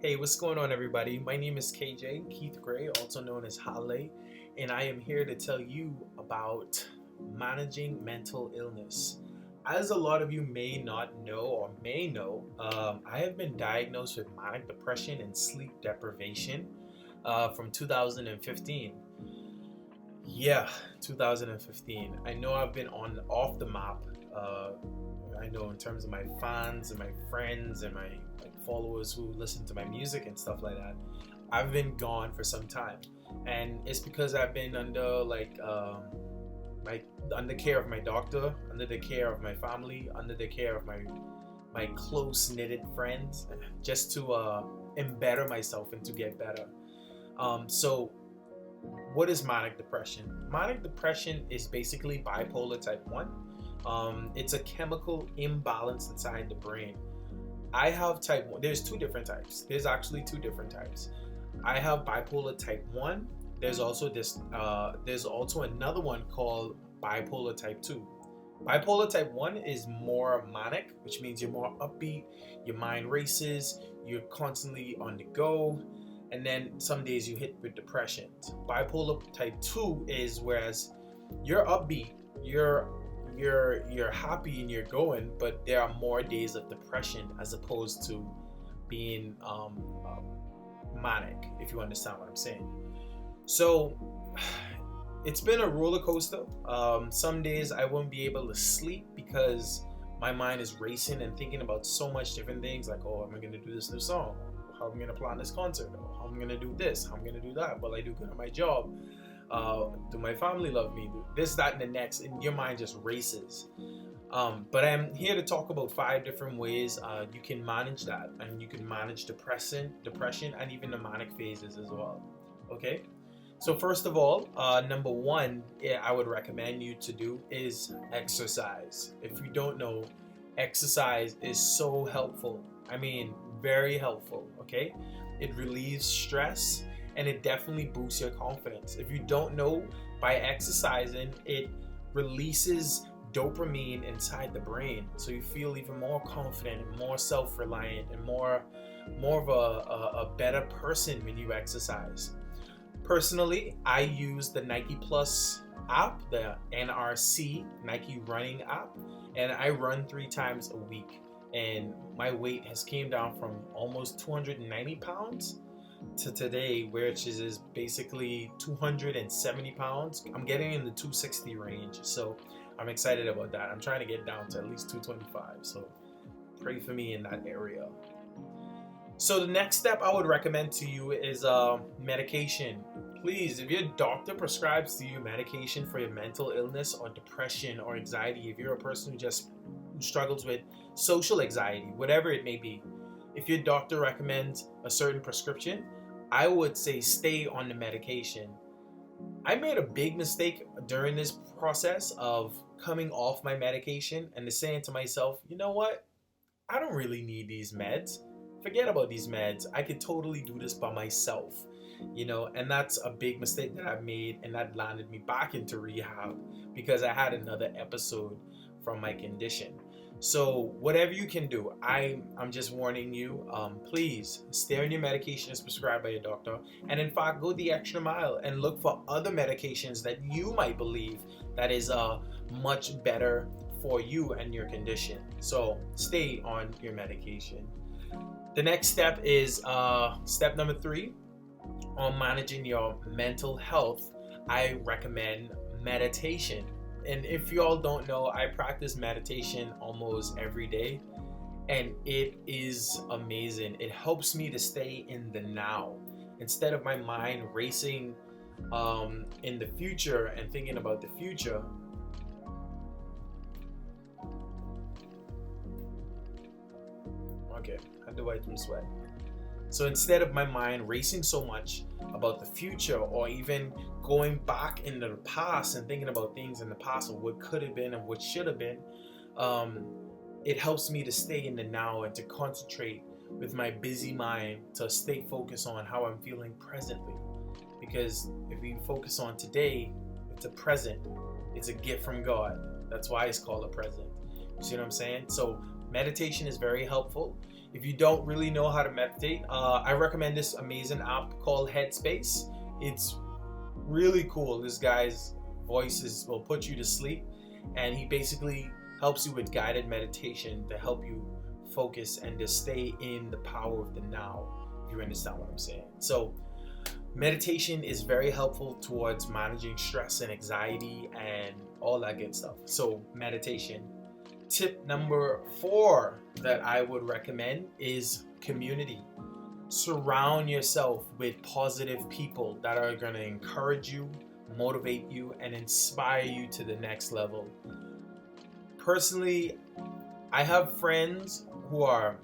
Hey, what's going on, everybody? My name is KJ, Keith Gray, also known as Hale, and I am here to tell you about managing mental illness. As a lot of you may not know or may know, I have been diagnosed with manic depression and sleep deprivation from 2015. Yeah, 2015. I know I've been on off the map. Uh, I know in terms of my fans and my friends and my followers who listen to my music and stuff like that. I've been gone for some time, and it's because I've been under my under care of my doctor, under the care of my family, under the care of my close knitted friends, just to embetter myself and to get better. So what is manic depression? Manic depression is basically bipolar type 1. It's a chemical imbalance inside the brain. I have type 1. There's two different types. There's actually two different types. I have bipolar type 1. There's also another one called bipolar type 2. Bipolar type 1 is more manic, which means you're more upbeat, your mind races, you're constantly on the go, and then some days you hit with depression. Bipolar type 2 is whereas you're upbeat, you're happy and you're going, but there are more days of depression as opposed to being manic, if you understand what I'm saying. So it's been a roller coaster. Some days I won't be able to sleep because my mind is racing and thinking about so much different things, like, oh, am I going to do this new song? How am I going to plan this concert? Or how am I going to do this? How am I going to do that? Will I do good at my job? Do my family love me? This, that, and the next, and your mind just races. But I'm here to talk about 5 different ways you can manage that, and you can manage depression, and even the manic phases as well. Okay. So first of all, number 1, I would recommend you to do is exercise. If you don't know, exercise is so helpful. I mean, very helpful. Okay, it relieves stress and it definitely boosts your confidence. If you don't know, by exercising, it releases dopamine inside the brain, so you feel even more confident and more self-reliant and more of a better person when you exercise. Personally, I use the Nike Plus app, the NRC Nike running app, and I run 3 times a week. And my weight has came down from almost 290 pounds to today, which is basically 270 pounds. I'm getting in the 260 range, so I'm excited about that. I'm trying to get down to at least 225, so pray for me in that area. So the next step I would recommend to you is medication. Please, if your doctor prescribes to you medication for your mental illness or depression or anxiety, if you're a person who just struggles with social anxiety, whatever it may be, if your doctor recommends a certain prescription, I would say stay on the medication. I made a big mistake during this process of coming off my medication and saying to myself, you know what? I don't really need these meds. Forget about these meds. I could totally do this by myself, and that's a big mistake that I made, and that landed me back into rehab because I had another episode from my condition. So whatever you can do, I'm just warning you, please stay on your medication as prescribed by your doctor, and in fact go the extra mile and look for other medications that you might believe that is much better for you and your condition. So stay on your medication. The next step is step number 3 on managing your mental health. I recommend meditation. And if you all don't know, I practice meditation almost every day, and it is amazing. It helps me to stay in the now instead of my mind racing in the future and thinking about the future. Okay, how do I do sweat? So instead of my mind racing so much about the future, or even going back into the past and thinking about things in the past or what could have been and what should have been, it helps me to stay in the now and to concentrate with my busy mind, to stay focused on how I'm feeling presently. Because if we focus on today, it's a present. It's a gift from God. That's why it's called a present. You see what I'm saying? So meditation is very helpful. If you don't really know how to meditate, I recommend this amazing app called Headspace. It's really cool. This guy's voices will put you to sleep, and he basically helps you with guided meditation to help you focus and to stay in the power of the now, if you understand what I'm saying. So meditation is very helpful towards managing stress and anxiety and all that good stuff. So meditation. Tip number 4 that I would recommend is community. Surround yourself with positive people that are going to encourage you, motivate you, and inspire you to the next level. Personally, I have friends who are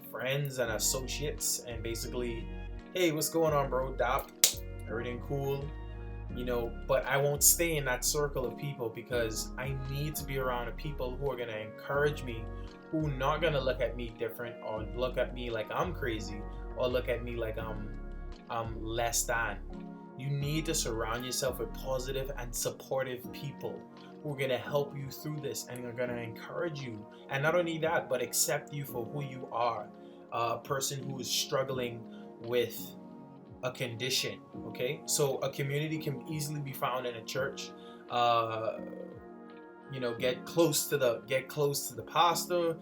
friends and associates, and basically, hey, what's going on, bro? Dap, everything cool, but I won't stay in that circle of people because I need to be around the people who are going to encourage me, who are not going to look at me different or look at me like I'm crazy or look at me like I'm less than. You need to surround yourself with positive and supportive people who are going to help you through this and are going to encourage you. And not only that, but accept you for who you are, a person who is struggling with a condition. Okay, so a community can easily be found in a church. Get close to the pastor,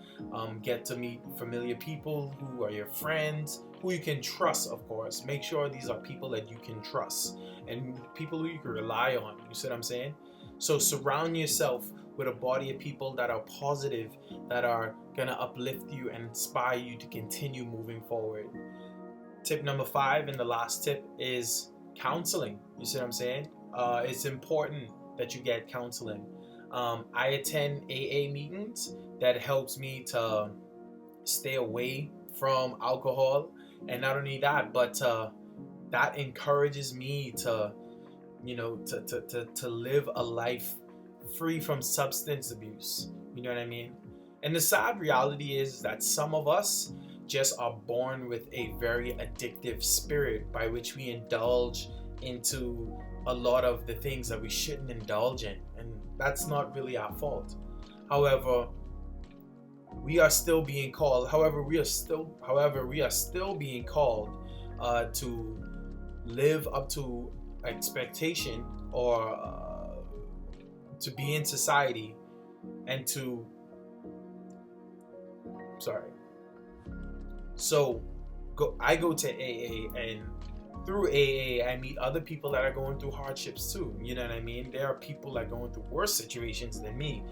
get to meet familiar people who are your friends, who you can trust. Of course, make sure these are people that you can trust and people who you can rely on. You see what I'm saying? So surround yourself with a body of people that are positive, that are gonna uplift you and inspire you to continue moving forward. Tip number 5 and the last tip is counseling. You see what I'm saying? It's important that you get counseling. I attend AA meetings that helps me to stay away from alcohol, and not only that, but that encourages me to live a life free from substance abuse. You know what I mean? And the sad reality is that some of us just are born with a very addictive spirit by which we indulge into a lot of the things that we shouldn't indulge in, and that's not really our fault. However, we are still being called to live up to expectation, or to be in society, and to I go to AA, and through AA I meet other people that are going through hardships too. You know what I mean? There are people that are going through worse situations than me,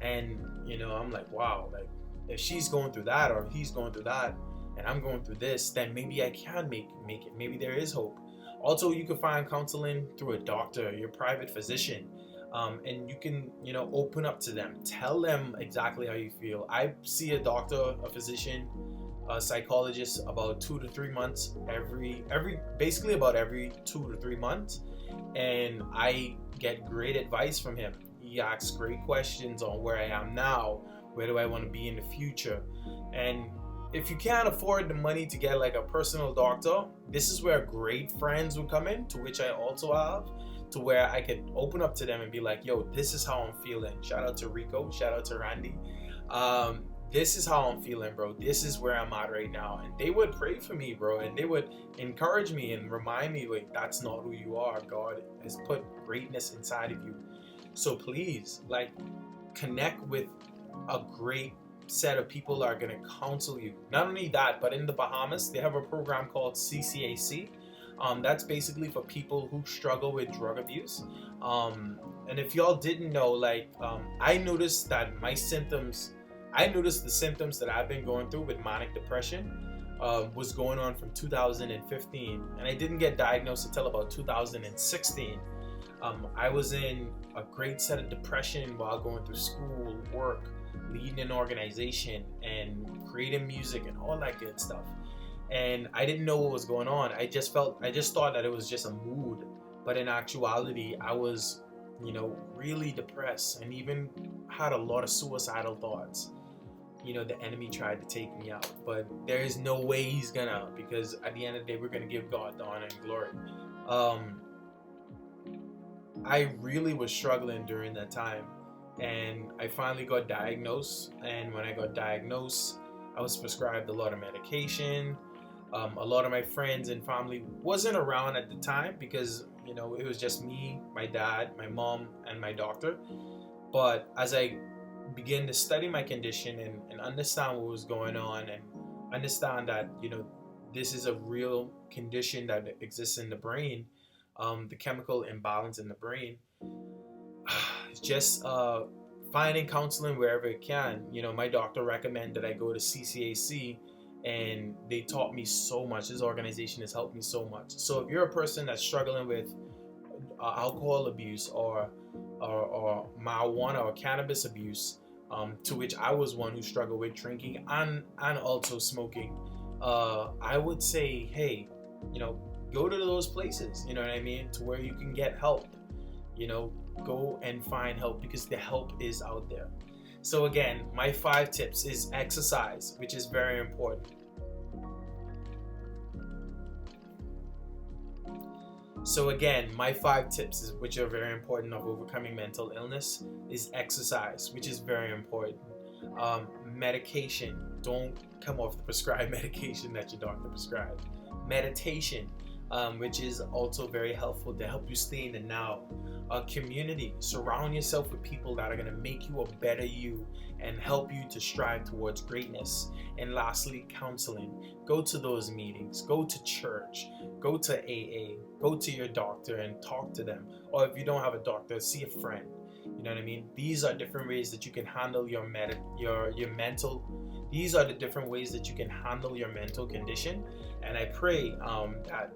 and I'm like, wow, like if she's going through that or he's going through that and I'm going through this, then maybe I can make it. Maybe there is hope. Also, you can find counseling through a doctor, your private physician, and you can open up to them, tell them exactly how you feel. I see a doctor, a physician, a psychologist about 2 to 3 months, basically about every 2 to 3 months, and I get great advice from him. He asks great questions on where I am now, where do I want to be in the future. And if you can't afford the money to get like a personal doctor, this is where great friends will come in, to which I also have, to where I could open up to them and be like, yo, this is how I'm feeling. Shout out to Rico, shout out to Randy. This is how I'm feeling, bro. This is where I'm at right now. And they would pray for me, bro. And they would encourage me and remind me, like, that's not who you are. God has put greatness inside of you. So please, like, connect with a great set of people that are going to counsel you. Not only that, but in the Bahamas, they have a program called CCAC. That's basically for people who struggle with drug abuse. And if y'all didn't know, I noticed the symptoms that I've been going through with manic depression was going on from 2015, and I didn't get diagnosed until about 2016. I was in a great set of depression while going through school, work, leading an organization, and creating music and all that good stuff. And I didn't know what was going on. I just thought that it was just a mood, but in actuality, I was, really depressed and even had a lot of suicidal thoughts. The enemy tried to take me out, but there is no way he's gonna, because at the end of the day, we're gonna give God the honor and glory. I really was struggling during that time, and I finally got diagnosed. And when I got diagnosed, I was prescribed a lot of medication. A lot of my friends and family wasn't around at the time because it was just me, my dad, my mom, and my doctor. But as I began to study my condition and understand what was going on and understand that this is a real condition that exists in the brain, the chemical imbalance in the brain, just finding counseling wherever it can. My doctor recommended I go to CCAC, and they taught me so much. This organization has helped me so much. So if you're a person that's struggling with alcohol abuse or marijuana or cannabis abuse, to which I was one who struggled with drinking and also smoking, I would say, hey, go to those places. You know what I mean? To where you can get help. Go and find help because the help is out there. So again, my 5 tips is exercise, which is very important. So again, my 5 tips, which are very important of overcoming mental illness, is exercise, which is very important. Medication, don't come off the prescribed medication that your doctor prescribed. Meditation, which is also very helpful to help you stay in the now. Community, surround yourself with people that are going to make you a better you and help you to strive towards greatness. And lastly, counseling. Go to those meetings, go to church, go to AA, go to your doctor and talk to them. Or if you don't have a doctor, see a friend. You know what I mean? These are different ways that you can handle your mental. These are the different ways that you can handle your mental condition. And I pray that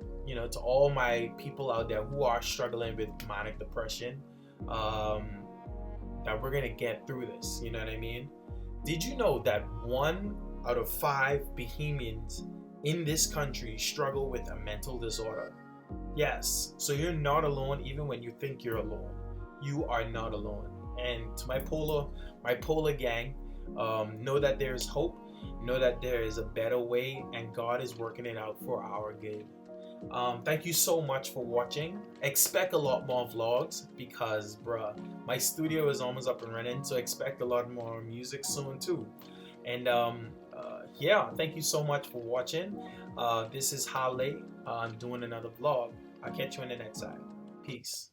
to all my people out there who are struggling with manic depression, that we're gonna get through this. You know what I mean? Did you know that 1 out of 5 Bahamians in this country struggle with a mental disorder? Yes. So you're not alone, even when you think you're alone. You are not alone. And to my polar gang, know that there is hope. Know that there is a better way, and God is working it out for our good. Thank you so much for watching. Expect a lot more vlogs because, my studio is almost up and running, so expect a lot more music soon too. And yeah, thank you so much for watching. This is Hale. I'm doing another vlog. I'll catch you in the next side. Peace.